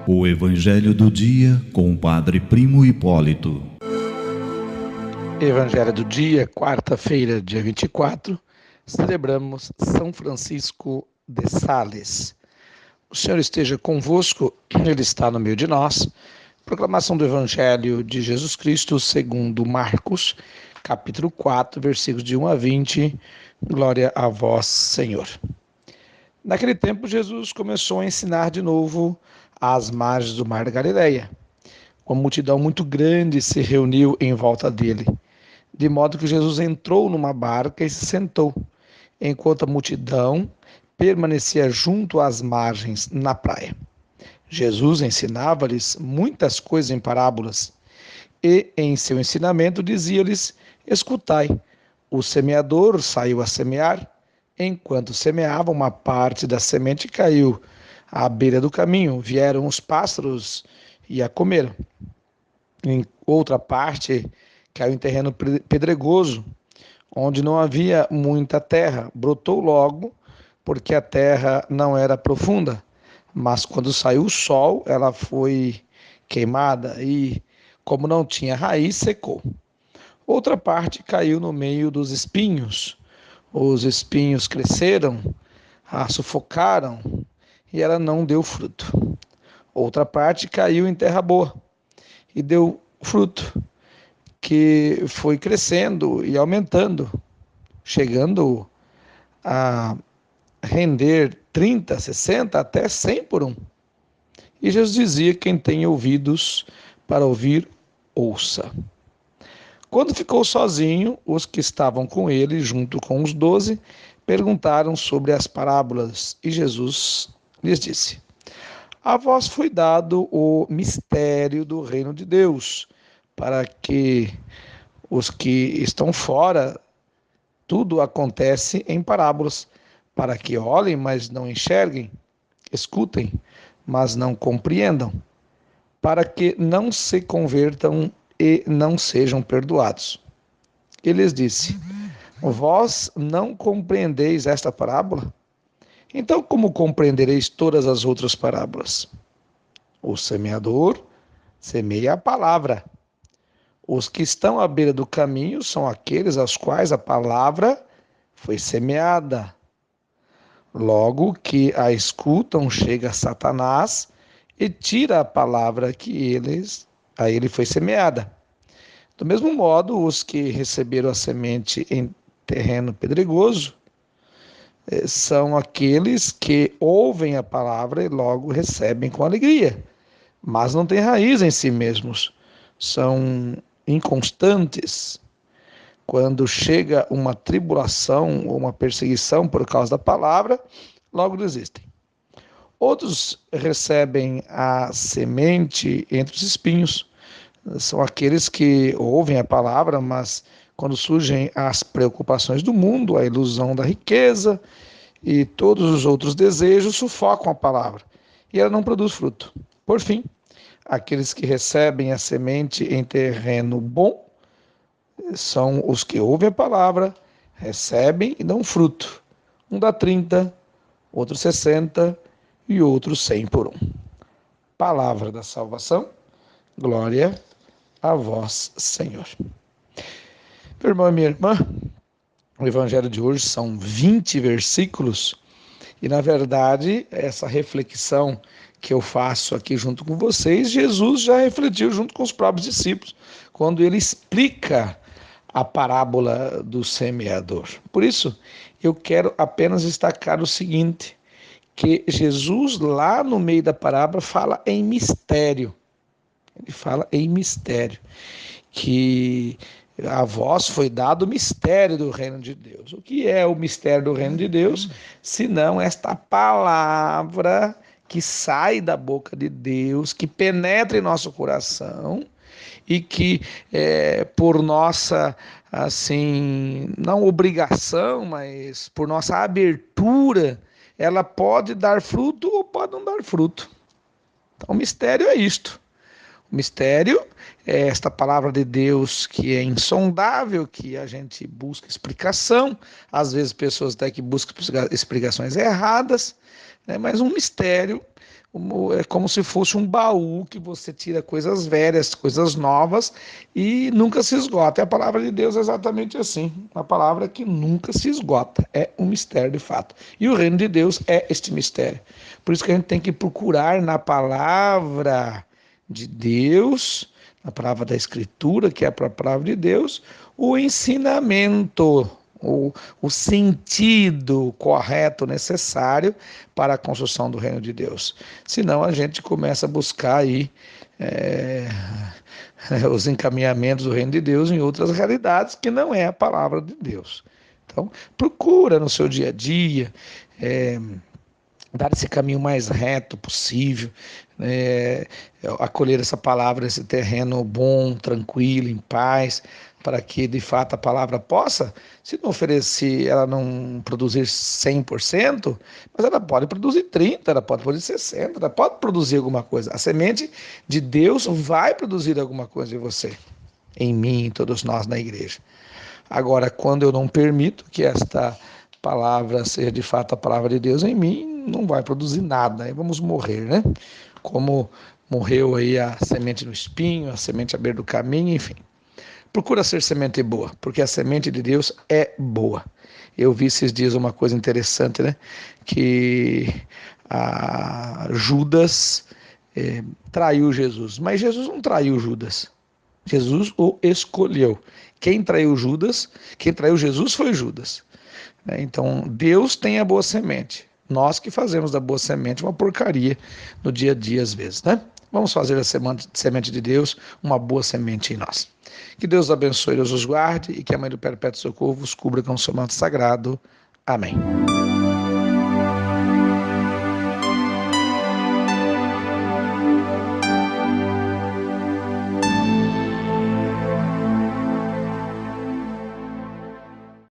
O Evangelho do Dia com o Padre Primo Hipólito. Evangelho do dia, quarta-feira, dia 24, celebramos São Francisco de Sales. O Senhor esteja convosco, Ele está no meio de nós. Proclamação do Evangelho de Jesus Cristo segundo Marcos, capítulo 4, versículos de 1 a 20. Glória a vós, Senhor. Naquele tempo, Jesus começou a ensinar de novo às margens do mar da Galileia. Uma multidão muito grande se reuniu em volta dele, de modo que Jesus entrou numa barca e se sentou, enquanto a multidão permanecia junto às margens, na praia. Jesus ensinava-lhes muitas coisas em parábolas, e em seu ensinamento dizia-lhes: escutai, o semeador saiu a semear. Enquanto semeava, uma parte da semente caiu à beira do caminho. Vieram os pássaros e a comeram. Em outra parte caiu em terreno pedregoso, onde não havia muita terra. Brotou logo, porque a terra não era profunda. Mas quando saiu o sol, ela foi queimada e, como não tinha raiz, secou. Outra parte caiu no meio dos espinhos. Os espinhos cresceram, a sufocaram e ela não deu fruto. Outra parte caiu em terra boa e deu fruto, que foi crescendo e aumentando, chegando a render 30, 60, até 100 por um. E Jesus dizia: quem tem ouvidos para ouvir, ouça. Quando ficou sozinho, os que estavam com ele, junto com os 12, perguntaram sobre as parábolas, e Jesus lhes disse: a vós foi dado o mistério do reino de Deus, para que os que estão fora, tudo acontece em parábolas, para que olhem, mas não enxerguem, escutem, mas não compreendam, para que não se convertam e não sejam perdoados. Ele lhes disse: vós não compreendeis esta parábola? Então, como compreendereis todas as outras parábolas? O semeador semeia a palavra. Os que estão à beira do caminho são aqueles aos quais a palavra foi semeada. Logo que a escutam, chega Satanás e tira a palavra que a ele foi semeada. Do mesmo modo, os que receberam a semente em terreno pedregoso são aqueles que ouvem a palavra e logo recebem com alegria, mas não têm raiz em si mesmos, são inconstantes. Quando chega uma tribulação ou uma perseguição por causa da palavra, logo desistem. Outros recebem a semente entre os espinhos. São aqueles que ouvem a palavra, mas quando surgem as preocupações do mundo, a ilusão da riqueza e todos os outros desejos, sufocam a palavra e ela não produz fruto. Por fim, aqueles que recebem a semente em terreno bom são os que ouvem a palavra, recebem e dão fruto. Um dá 30, outro 60 e outro 100 por um. Palavra da salvação, glória a vós, Senhor. Meu irmão e minha irmã, o Evangelho de hoje são 20 versículos e, na verdade, essa reflexão que eu faço aqui junto com vocês, Jesus já refletiu junto com os próprios discípulos, quando ele explica a parábola do semeador. Por isso, eu quero apenas destacar o seguinte, que Jesus, lá no meio da parábola, fala em mistério. Ele fala em mistério, que a vós foi dado o mistério do reino de Deus. O que é o mistério do reino de Deus? Senão esta palavra que sai da boca de Deus, que penetra em nosso coração e que por nossa, assim, não obrigação, mas por nossa abertura, ela pode dar fruto ou pode não dar fruto. Então o mistério é isto. Mistério é esta palavra de Deus que é insondável, que a gente busca explicação, às vezes pessoas até que buscam explicações erradas, né? Mas um mistério é como se fosse um baú que você tira coisas velhas, coisas novas e nunca se esgota. E a palavra de Deus é exatamente assim, uma palavra que nunca se esgota, é um mistério de fato. E o reino de Deus é este mistério. Por isso que a gente tem que procurar na palavra de Deus, na palavra da Escritura, que é a palavra de Deus, o ensinamento, o sentido correto, necessário para a construção do reino de Deus. Senão a gente começa a buscar aí os encaminhamentos do reino de Deus em outras realidades que não é a palavra de Deus. Então, procura no seu dia a dia dar esse caminho mais reto possível, acolher essa palavra, esse terreno bom, tranquilo, em paz, para que de fato a palavra possa, se não oferecer, ela não produzir 100%, mas ela pode produzir 30%, ela pode produzir 60%, ela pode produzir alguma coisa. A semente de Deus vai produzir alguma coisa em você, em mim, em todos nós na igreja. Agora, quando eu não permito que esta palavra seja de fato a palavra de Deus em mim, não vai produzir nada, aí vamos morrer, né? Como morreu aí a semente no espinho, a semente à beira do caminho, enfim. Procura ser semente boa, porque a semente de Deus é boa. Eu vi esses dias uma coisa interessante, né? Que Judas traiu Jesus, mas Jesus não traiu Judas. Jesus o escolheu. Quem traiu Jesus foi Judas. Então, Deus tem a boa semente. Nós que fazemos da boa semente uma porcaria no dia a dia, às vezes, né? Vamos fazer a semente de Deus uma boa semente em nós. Que Deus abençoe, Deus os guarde e que a Mãe do Perpétuo Socorro vos cubra com o seu manto sagrado. Amém.